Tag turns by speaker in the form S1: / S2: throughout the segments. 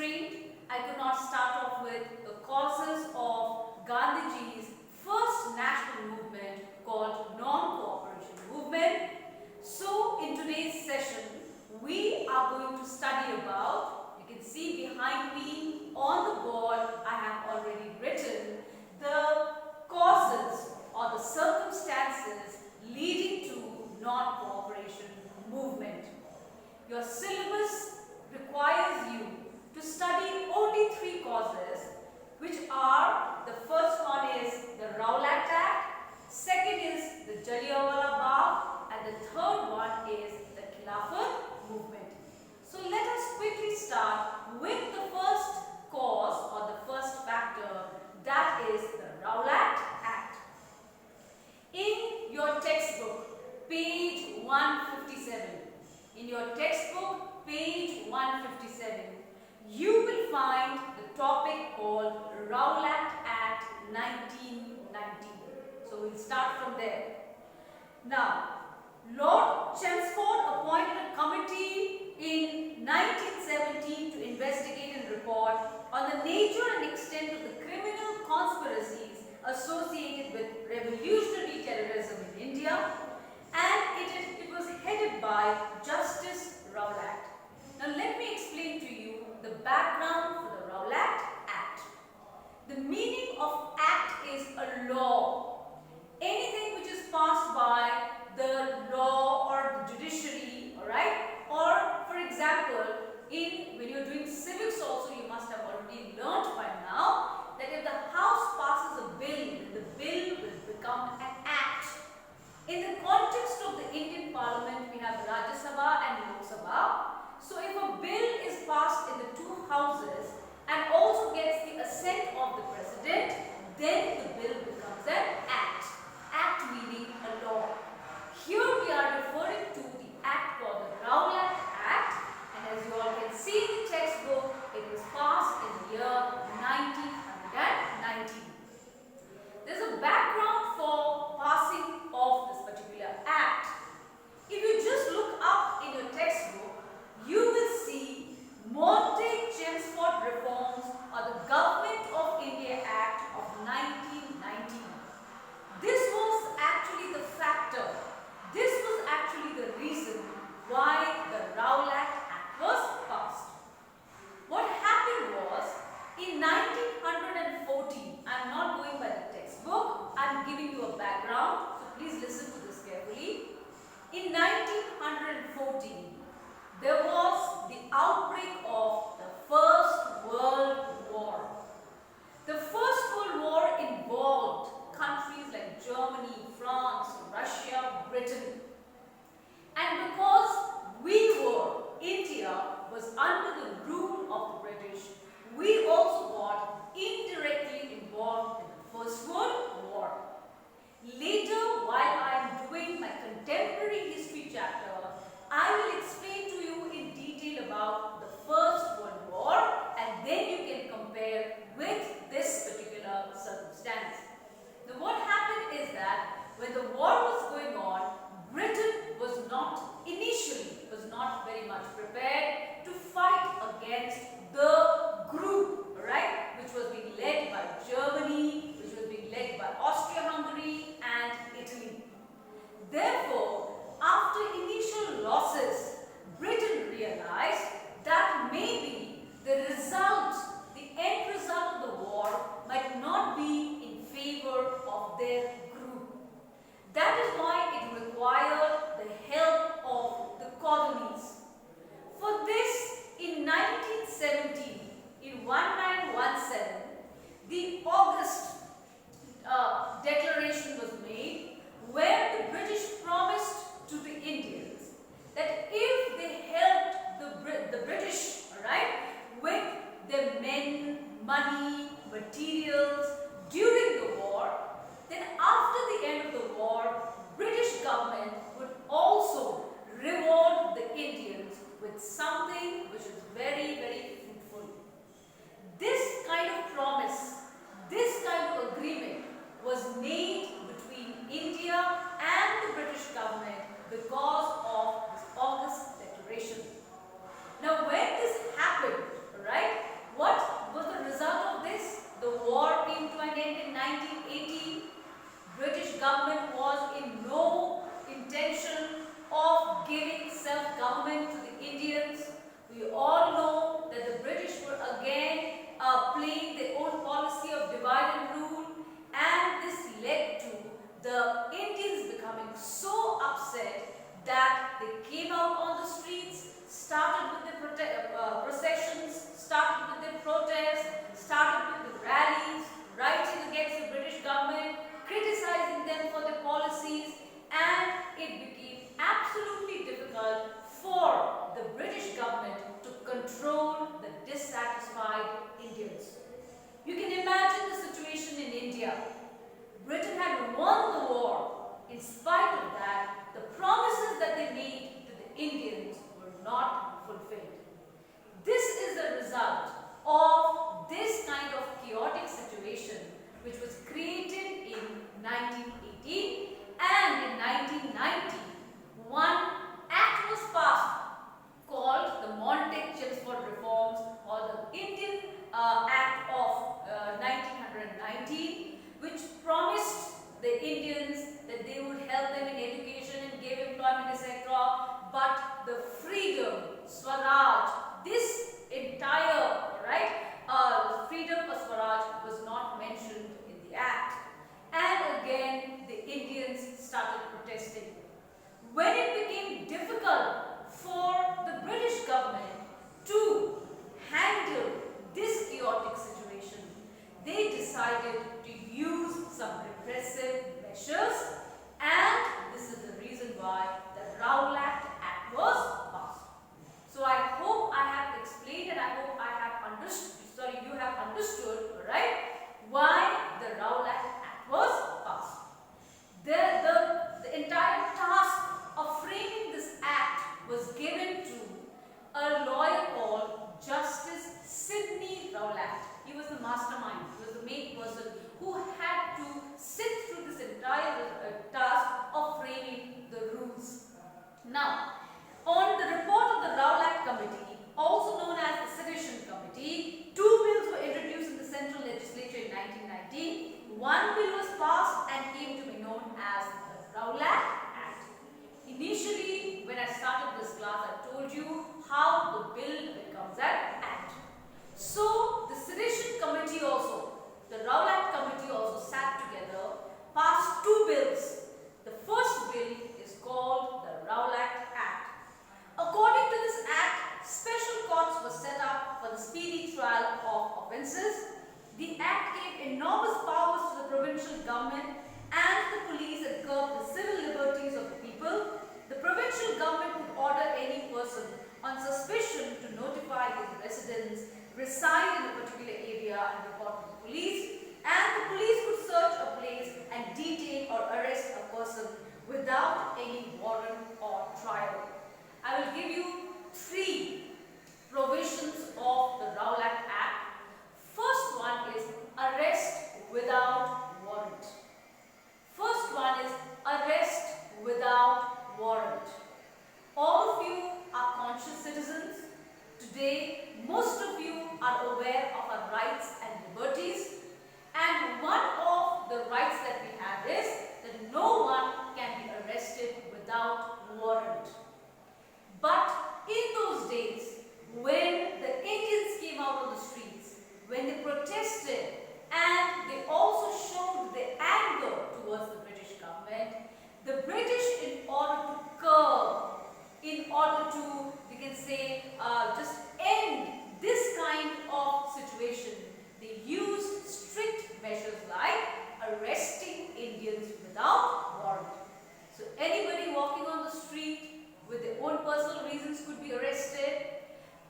S1: constraint, I could not start off with the causes of Gandhiji's first national movement called non-cooperation movement. So in today's session, we are going to study about, you can see behind me on the board, I have already written the causes or the circumstances leading to non-cooperation movement. Your syllabus requires you to study only 3 causes, which are, the first one is the Rowlatt Act, second is the Jallianwala Bagh, and the third one is the Khilafat movement. So let us quickly start with the first cause or the first factor, that is the Rowlatt Act. In your textbook, page 157, in your textbook, page 157, you will find the topic called Rowlatt Act 1990. So we'll start from there. Now, Lord Chelmsford appointed a committee in 1917 to investigate and report on the nature and extent of the criminal conspiracies associated with revolutionary terrorism in India, and it was headed by Justice Rowlatt. Now let me explain to you the background for the Rowlatt Act. The meaning of act is a law. Anything which is passed by the law or the judiciary, alright? Or for example, when you're doing civics also, you must have already learnt by now that if the House passes a bill, then the bill will become an act. In the context of the Indian Parliament, we have Rajya Sabha and Lok Sabha. So if a bill is passed in the 2 houses and also gets the assent of the President, then the bill becomes an act. Act meaning a law. Here we are referring to the act called the Rowlatt Act, and as you all can see in the textbook, it was passed in the year 1919. There's a background for passing of this particular act. If you just look up in your textbook, you will see Montague-Chelmsford Reforms or the Government of India Act of 1919. This was actually the factor. This was actually the reason why the Rowlatt Act was passed. What happened was, in 1914, I am not going by the textbook, I am giving you a background, so please listen to this carefully. In 1914, there was the outbreak of the First World War. The First World War involved countries like Germany, France, Russia, Britain. And because India was under the rule of the British, we also got indirectly involved in the First World War. Later, while I am doing my contemporary history chapter, I will explain to you in detail about the First World War, and then you can compare with this particular circumstance. Now what happened is that when the war was going on, Britain was not very much prepared to fight against the group, right, which was being led by Germany, which was being led by Austria-Hungary and Italy. Therefore, after initial losses, Britain realized that maybe the end result of the war might not be in favor of their group. That is why it required the help of the colonies. For this, in 1917, in 1917, the August Declaration was made, where the British promised to the Indians that if they helped the British, with their men, money, materials during the war, then after the end of the war, British government would also reward the Indians with something which is very, very fruitful. This kind of promise, this kind of agreement was made between India and the British government because of this August Declaration. Now when this happened, right, government was in no intention of giving self-government to the Indians. We all know that the British were again playing their own policy of divide and rule, and this led to the Indians becoming so upset that they came out on the streets, started with their processions, started with their protests, started with the rallies, writing against the British government, criticizing them for their policies, and it became absolutely difficult for the British government to control the dissatisfied Indians. You can imagine the situation in India. Britain had won the war. In spite of that, the promises that they made to the Indians were not fulfilled. This is the result of this kind of chaotic situation which was created in 1918, and in 1990, one act was passed called the Montague-Chelmsford Reforms, or the Indian Act of 1919, which promised the Indians that they would help them in education and give employment, etc. But the freedom, Swaraj, this entire freedom of Swaraj was not mentioned in the act. And again, the Indians started protesting. When it became difficult for the British government to handle this chaotic situation, they decided to use some repressive measures, and this is the reason why the Rowlatt Act was passed. So I hope I have explained, and I hope I have understood, you have understood, right, why the Rowlatt Act was passed. The entire task of framing this act was given to a lawyer called Justice Sidney Rowlatt. He was the mastermind, he was the main person who had to sit through this entire task of framing the rules. Now, on the report of the Rowlatt Committee, also known as the Sedition Committee, two bills were introduced in the Central Legislature in 1919. One bill was passed and came to be known as the Rowlatt Act. Initially, when I started this class, I told you how the bill becomes an act. So, the Sedition Committee also, the Rowlatt Committee also sat together, passed two bills. The first bill is called the Rowlatt Act. According to this act, special courts were set up for the speedy trial of offences. The act gave enormous powers to the provincial government and the police and curbed the civil liberties of the people. The provincial government could order any person on suspicion to notify his residents, reside in a particular area and report to the police, and the police could search a place and detain or arrest a person without any warrant or trial. I will give you three provisions of the Rowlatt Act. First one is arrest without warrant. First one is arrest without warrant. All of you are conscious citizens. Today, most of you are aware of our rights and liberties. And one of the rights that we have is that no one can be arrested without warrant. But in those days, when the Indians came out on the streets, when they protested and they also showed their anger towards the British government, the British, in order to curb, in order to, we can say, just end this kind of situation, they used strict measures like arresting Indians without warrant. So anybody walking on the street with their own personal reasons could be arrested.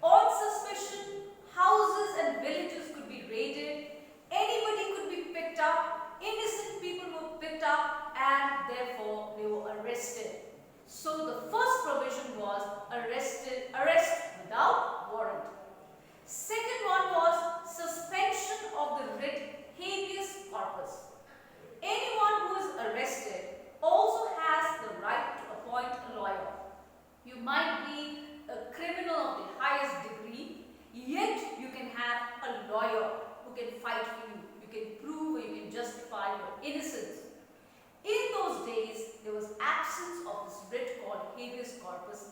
S1: On suspicion, houses and villages could be raided. Anybody could be picked up. Innocent people were picked up and therefore they were arrested. So the first provision was arrest without warrant. Second one was suspension of the writ habeas corpus. Anyone who is arrested also has the right to appoint a lawyer. You might be a criminal of the highest degree, yet you can have a lawyer who can fight for you. You can prove or you can justify your innocence. In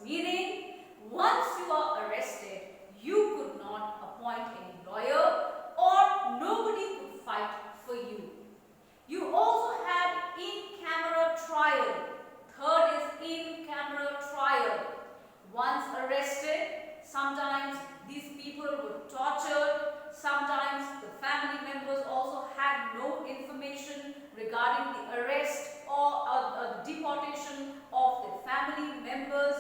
S1: meaning once you are arrested, you could not appoint any lawyer or nobody could fight for you. You also had in-camera trial. Third is in-camera trial. Once arrested, sometimes these people were tortured. Sometimes the family members also had no information regarding the arrest or the deportation of their family members.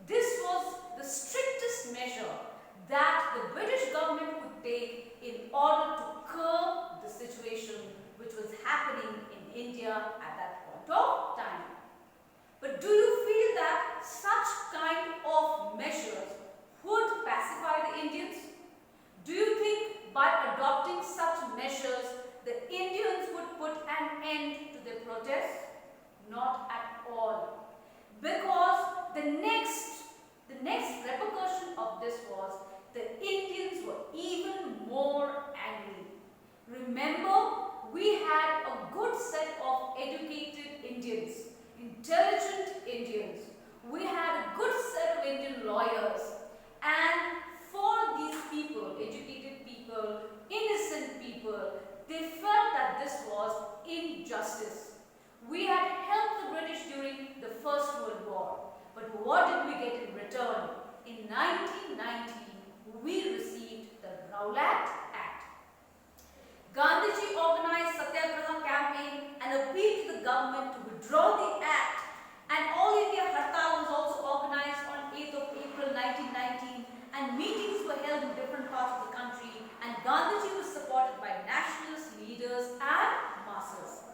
S1: This was the strictest measure that the British government could take in order to curb the situation which was happening in India at that point of time. But do you feel that such kind of measures would pacify the Indians? Do you think by adopting such measures, the Indians would put an end to their protests? Not at all. Because the next repercussion of this was the Indians were even more angry. Remember, we had a good set of educated Indians, intelligent Indians. We had a good set of Indian lawyers, and for these people, educated people, innocent people, they felt that this was injustice. We had helped the British during the First World War, but what did we get in return? In 1919, we received the Rowlatt Act. Gandhiji organized Satyagraha campaign and appealed to the government to withdraw the act, and All India Hartal was also organized on 8th of April 1919, and meetings were held in different parts of the country, and Gandhiji was supported by nationalist leaders and masses.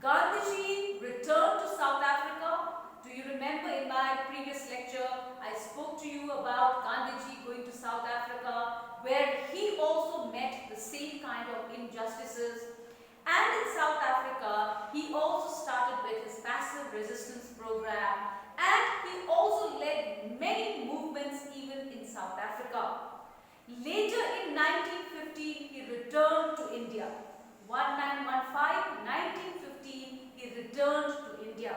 S1: Gandhiji returned to South Africa. Do you remember in my previous lecture, I spoke to you about Gandhiji going to South Africa, where he also met the same kind of injustices. And in South Africa, he also started with his passive resistance program, and he also led many movements even in South Africa. Later in 1915, he returned to India. 1915, 1915, he returned to India.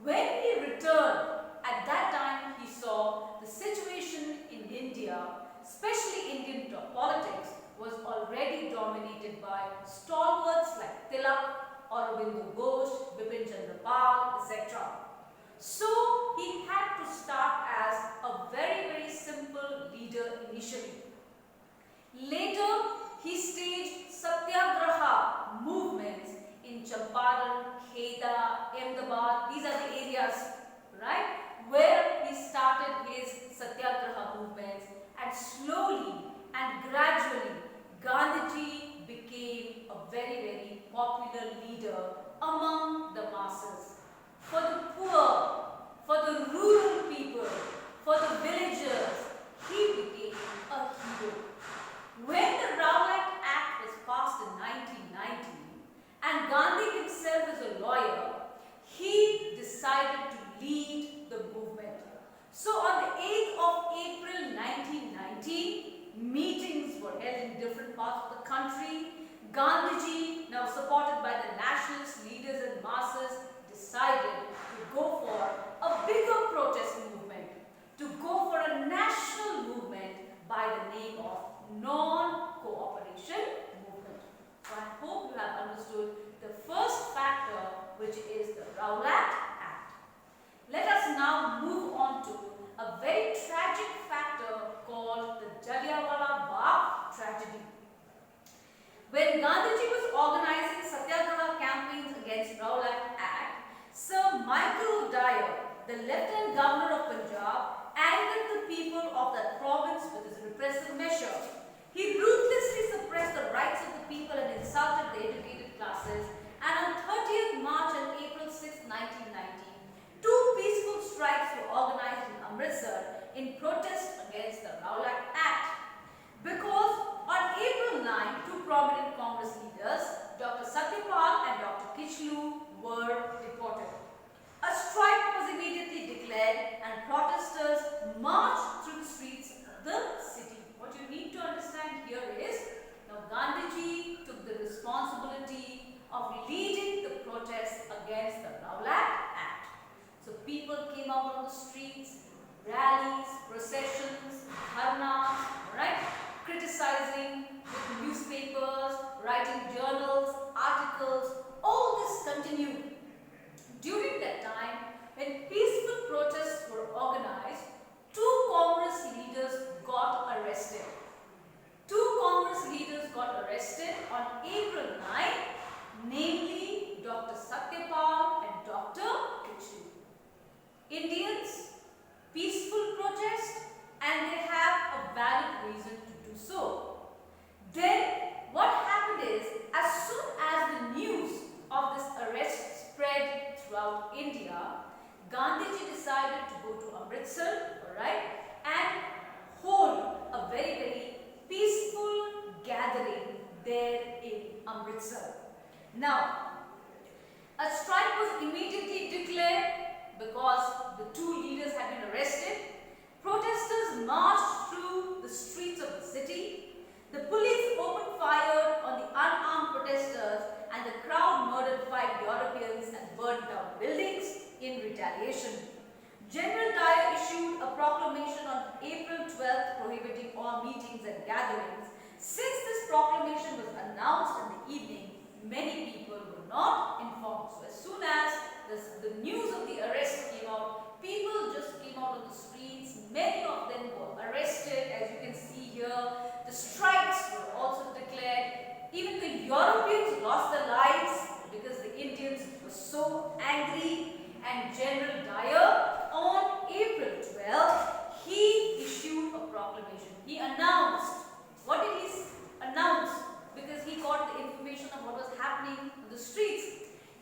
S1: When he returned, at that time he saw the situation in India, especially Indian politics, was already dominated by stalwarts like Tilak, Aurobindo Ghosh, Bipin Chandra Pal, etc. So he had to start as a very, very simple leader initially. Later, he staged Satyagraha movements in Champaran, Kheda, Ahmedabad. These are the areas, right, where he started his Satyagraha movements, and slowly and gradually Gandhiji became a very, very popular leader among the masses. For the poor, for the rural people, for the villagers, he became a hero. When the Rowlatt Act was passed in 1919, and Gandhi himself is a lawyer, he decided to lead the movement. So on the 8th of April 1919, meetings were held in different parts of the country. Gandhiji, now supported by the nationalist leaders and masses, decided to go for a bigger protest movement, to go for a national movement by the name of non-cooperation movement. So I hope you have understood the first factor, which is the Rowlatt Act. Let us now move on to a very tragic factor called the Jallianwala Bagh tragedy. When Gandhiji was organizing Satyagraha campaigns against Rowlatt Act, Sir Michael Dyer, the Lieutenant Governor of Punjab, angered the people of that province with his repressive measure. He ruthlessly suppressed the rights of the people and insulted the educated classes, and on 30th March and April 6, 1919, two peaceful strikes were organized in Amritsar in protest against the Rowlatt Act. Because on April 9, two prominent Congress leaders, Dr. Satyapal and Dr. Kichlu, were deported. A strike was immediately declared and protesters marched through the streets of the city. What you need to understand here is, now Gandhiji took the responsibility of leading the protests against the Rowlatt Act. So people came out on the streets, rallies, processions, dharnas, alright, criticizing with newspapers, writing journals, articles, all this continued. During that time, when peaceful protests were organized, two Congress leaders got arrested. Two Congress leaders got arrested on April 9, namely Dr. Satyapal and Dr. Kichu. Indians, peaceful protest, and they have a valid reason to do so. Then what happened is, as soon as the news of this arrest spread throughout India, Gandhiji decided to go to Amritsar, alright, and hold a very, very peaceful gathering there in Amritsar. Now, a strike was immediately declared because the two leaders had been arrested. Protesters marched through the streets of the city. The police opened fire on the unarmed protesters, and the crowd murdered 5 Europeans and burned down buildings in retaliation. General Dyer issued a proclamation on April 12th prohibiting all meetings and gatherings. Since this proclamation was announced in the evening, many people were not informed. So as soon as the news of the arrest came out, people just came out on the streets. Many of them were arrested, as you can see here. The strikes were also declared. Even the Europeans lost their lives because the Indians were so angry. And General Dyer, on April 12th, he issued a proclamation. He announced. What did he announce? Because he got the information of what was happening in the streets.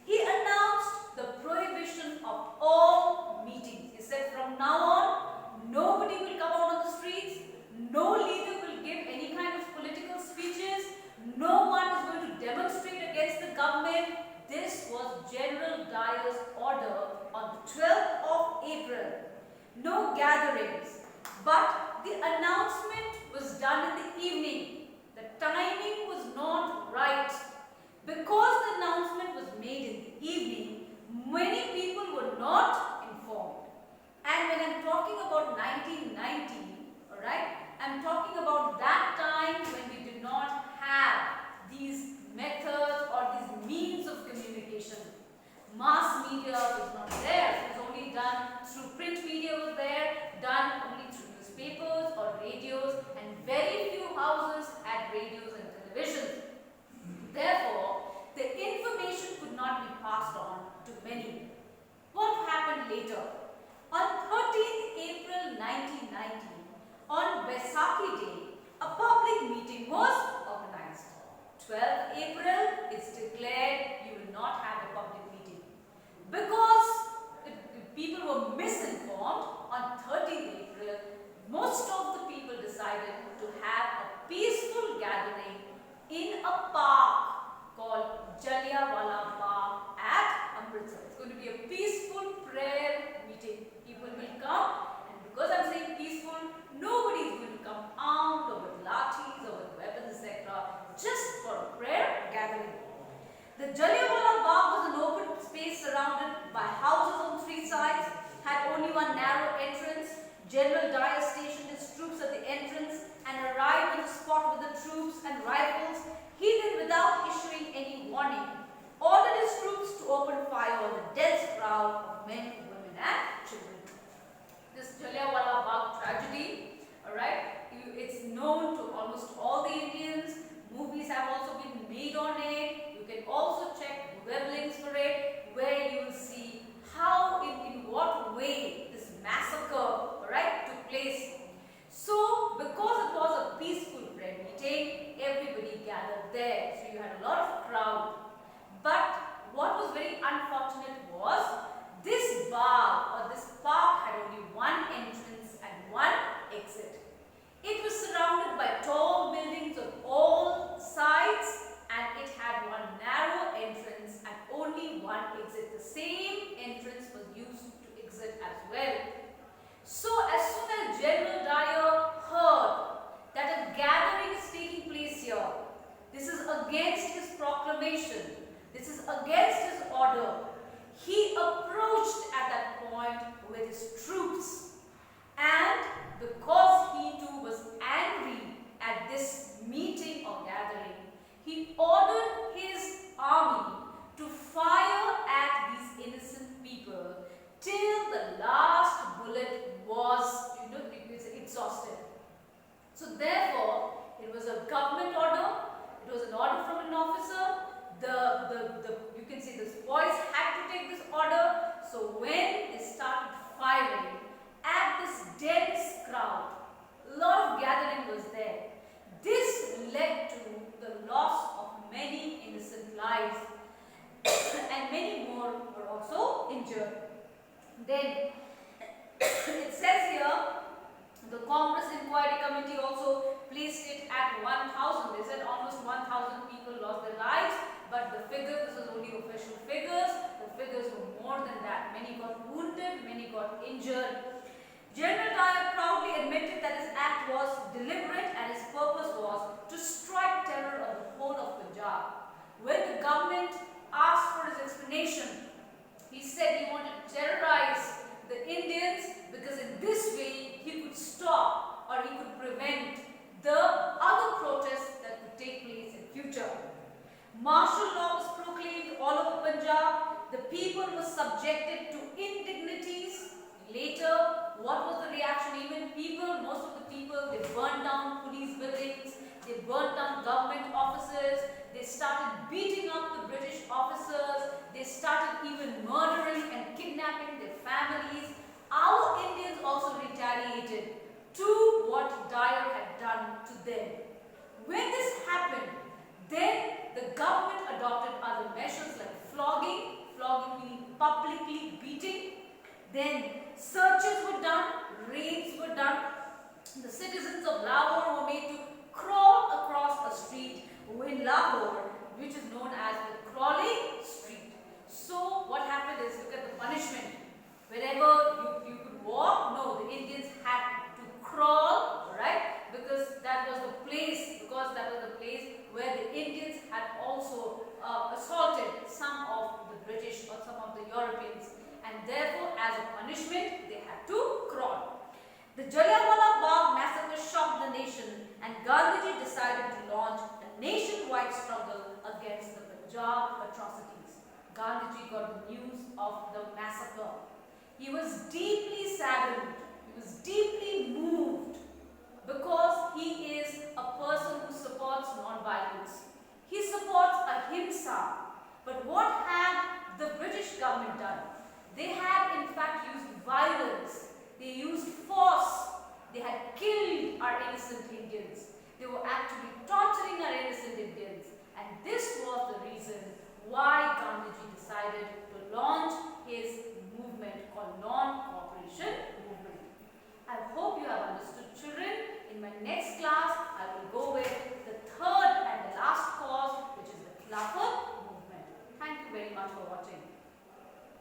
S1: He announced the prohibition of all meetings. He said, from now on, nobody will come out on the streets. No leader will give any kind of political speeches. No one is going to demonstrate against the government. This was General Dyer's order on the 12th of April. No gatherings. But the announcement was done in the evening. The timing was not right. Because the announcement was made in the evening, many people were not informed. And when I'm talking about 1919, alright, I'm talking about that time when we did not have these methods or these means of communication. Mass media was not there. It was only done through print media was there, done only through newspapers or radios, and very few houses had radios and television. Therefore, the information could not be passed on to many. What happened later? On 13th April 1990, on Vaisakhi Day, a public meeting was organized. 12th April, it's declared you will not have a public meeting. Because people were misinformed, on 13th April, most of the people decided to have a peaceful gathering in a park called Jallianwala Bagh at Amritsar. It's going to be a peaceful prayer meeting. People will come, and because I'm saying peaceful, nobody is going to come armed or with lathis or with weapons, etc. Just for a prayer gathering. The Jallianwala Bagh was an open space surrounded by houses on 3 sides, had only one narrow entrance. General Dyer stationed his troops at the entrance and arrived on the spot with the troops and rifles. He then, without issuing any warning, ordered his troops to open fire on the dense crowd of men, women and children. This Jallianwala Bagh tragedy, alright, it's known to almost all the Indians. Movies have also been made on it. You can also check web links for it, where you will see how, in what way this massacre, alright, took place. So, because it was a peaceful prayer meeting, everybody gathered there. So, you had a lot of crowd. But what was very unfortunate was this bar or this park had only one entrance and one exit. It was surrounded by tall buildings on all sides, and it had one narrow entrance and only one exit. The same entrance was used to exit as well. So as soon as General Dyer heard that a gathering is taking place here, this is against his proclamation, this is against his order, he approached at that point with his troops And because he too was angry at this meeting or gathering, he ordered his army to fire at these innocent people till the last bullet was, exhausted. So therefore, it was a government order, it was an order from an officer, you can see the boys had to take this order. So when they started firing at this dense crowd, a lot of gathering was there. This led to the loss of many innocent lives and many more were also injured. Then it says here, the Congress Inquiry Committee also placed it at 1,000. They said almost 1,000 people lost their lives, but the figure, this is only official figures, the figures were more than that. Many got wounded, many got injured. General Dyer proudly admitted that his act was deliberate and his purpose was to strike terror on the whole of Punjab. When the government asked for his explanation, he said he wanted to terrorize the Indians because in this way he could stop or he could prevent the other protests that would take place in future. Martial law was proclaimed all over Punjab. The people were subjected to indignities. Later, what was the reaction? Even people, most of the people, they burned down police buildings, they burned down government offices, they started beating up the British officers, they started even murdering and kidnapping their families. Our Indians also retaliated to what Dyer had done to them. When this happened, then the government adopted other measures like flogging meaning publicly beating. Then searches were done, raids were done. The citizens of Lahore were made to crawl across a street in Lahore, which is known as the Crawling Street. So what happened is, look at the punishment. Wherever you could walk, no, the Indians had to crawl, right? Because that was the place where the Indians had also assaulted some of the British or some of the Europeans, and therefore as a punishment they had to crawl. The Jallianwala Bagh massacre shocked the nation, and Gandhiji decided to launch a nationwide struggle against the Punjab atrocities. Gandhiji got the news of the massacre. He was deeply saddened, he was deeply moved, because he is a person who supports non-violence. He supports ahimsa. But what had the British government done? They had in fact used violence. They used force. They had killed our innocent Indians. They were actually torturing our innocent Indians. And this was the reason why Gandhiji decided to launch his movement called Non-Cooperation Movement. I hope you have understood, children. In my next class, I will go with the third and the last cause, which is the Khilafat movement. Thank you very much for watching.